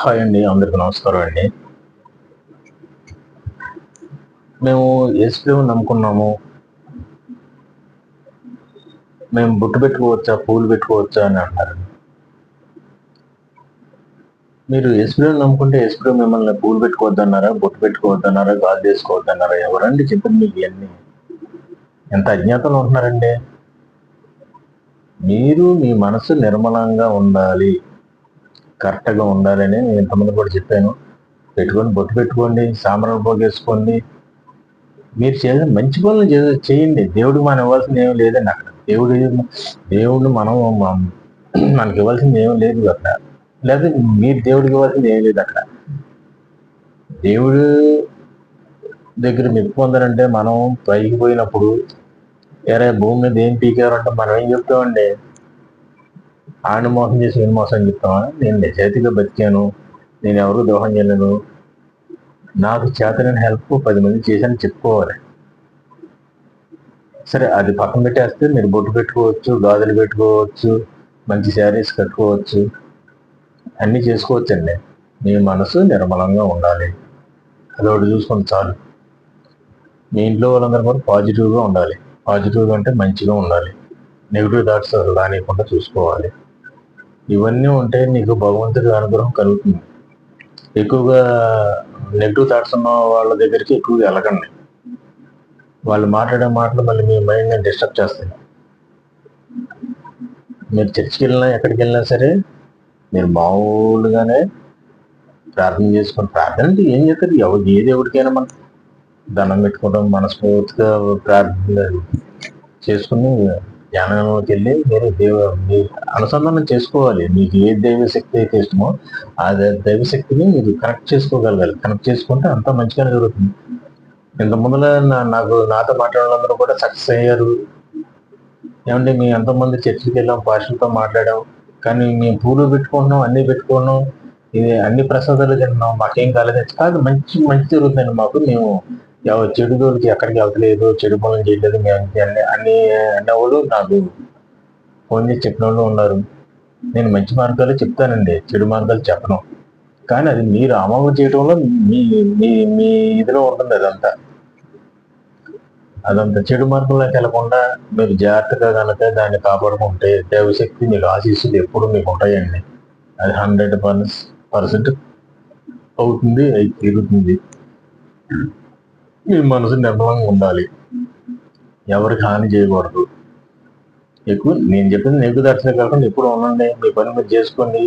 Hi అండి, అందరికి నమస్కారం అండి. మేము యేసుప్రభువుని నమ్ముకున్నాము. మేము బొట్టు పెట్టుకోవచ్చా, పూలు పెట్టుకోవచ్చా అని అంటారు. మీరు యేసుప్రభువుని నమ్ముకుంటే యేసుప్రభు మిమ్మల్ని పూలు పెట్టుకోవద్దన్నారా, బొట్టు పెట్టుకోవద్దన్నారా, గాజులు వేసుకోవద్దన్నారా? ఎవరండి చెప్పింది మీకు ఇవన్నీ? ఎంత అజ్ఞాతంలో ఉంటున్నారండి. మీరు మీ మనసు నిర్మలంగా ఉండాలి, కరెక్ట్గా ఉండాలని నేను ఇంతమంది కూడా చెప్పాను. పెట్టుకొని బొట్టు పెట్టుకోండి, సాంబ్రాణి పోగేసుకోండి. మీరు చేసిన మంచి పనులు చేయండి. దేవుడికి మనం ఇవ్వాల్సింది ఏమి లేదండి అక్కడ. దేవుడిని మనం మనకి ఇవ్వాల్సింది ఏమి లేదు అక్కడ. లేదా మీరు దేవుడికి ఇవ్వాల్సింది ఏమి లేదు అక్కడ. దేవుడు దగ్గర మెప్పు పొందాలంటే మనం పైకి పోయినప్పుడు ఎరే భూమి మీద ఏం పీకారంటే మనం ఏం చెప్తామండి? ఆడిని మోసం చేసి ఏం మోసం చెప్తామా? నేను నిజాయితీగా బతికాను, నేను ఎవరు దోహం చేయలేను, నాకు చేతనైన హెల్ప్ 10 మంది చేశాను చెప్పుకోవాలి. సరే, అది పక్కన పెట్టేస్తే మీరు బొట్టు పెట్టుకోవచ్చు, గాజులు పెట్టుకోవచ్చు, మంచి శారీస్ కట్టుకోవచ్చు, అన్నీ చేసుకోవచ్చండి. మీ మనసు నిర్మలంగా ఉండాలి, అదొకటి చూసుకొని చాలు. మీ ఇంట్లో వాళ్ళందరూ కూడా పాజిటివ్గా ఉండాలి. పాజిటివ్గా అంటే మంచిగా ఉండాలి. నెగిటివ్ థాట్స్ రానియకుండా చూసుకోవాలి. ఇవన్నీ ఉంటే నీకు భగవంతుడి అనుగ్రహం కలుగుతుంది. ఎక్కువగా నెగిటివ్ థాట్స్ ఉన్న వాళ్ళ దగ్గరికి ఎక్కువగా వెళ్ళకండి. వాళ్ళు మాట్లాడే మాటలు మళ్ళీ మీ మైండ్ని డిస్టర్బ్ చేస్తాయి. మీరు చర్చికి వెళ్ళినా ఎక్కడికి వెళ్ళినా సరే మీరు మామూలుగానే ప్రార్థన చేసుకొని, ప్రార్థన అంటే ఏం చేస్తారు? ఏ దేవుడికైనా మనం దండం పెట్టుకోవడం, మనస్ఫూర్తిగా ప్రార్థన చేసుకుని ధ్యానంలోకి వెళ్ళి మీ అనుసంధానం చేసుకోవాలి. మీకు ఏ దైవశక్తి అయితే ఇష్టమో ఆ దైవశక్తిని మీరు కనెక్ట్ చేసుకోగలగాలి. కనెక్ట్ చేసుకుంటే అంతా మంచిగానే జరుగుతుంది. ఇంత ముందులో నాతో మాట్లాడినందరూ కూడా సక్సెస్ అయ్యారు. ఏమంటే మేము ఎంతోమంది చర్చికి వెళ్ళాం, పాస్టర్లతో మాట్లాడాం, కానీ మేము పూలు పెట్టుకుంటున్నాం, అన్నీ పెట్టుకున్నాం, ఇది అన్ని ప్రసాదాలు తింటున్నాం, మాకేం కాలేదు కాదు. మంచి మంచి జరుగుతుందండి మాకు. మేము చెడు జోలికి ఎక్కడికి వెళ్తలేదు, చెడు పనులు చేయలేదు. మేము అన్ని అన్నవాళ్ళు నాకు ఫోన్ చేసి చెప్పిన వాళ్ళు ఉన్నారు. నేను మంచి మార్గాలు చెప్తానండి, చెడు మార్గాలు చెప్పను. కానీ అది మీరు అమలు చేయడంలో మీ మీ మీ ఇదిలో ఉంటుంది. అదంతా చెడు మార్గంలోకి వెళ్లకుండా మీరు జాగ్రత్తగా కనుక దాన్ని కాపాడుకుంటే దైవశక్తి మీకు ఆశీస్సులు ఎప్పుడు మీకు ఉంటాయండి. అది 100% అవుతుంది, అది తీరుతుంది. మీ మనసు నిర్మలంగా ఉండాలి, ఎవరికి హాని చేయకూడదు. నేను చెప్పింది నెగిటివ్ దర్శనం కాకుండా ఎప్పుడు ఉండండి, మీ పని మీరు చేసుకోండి.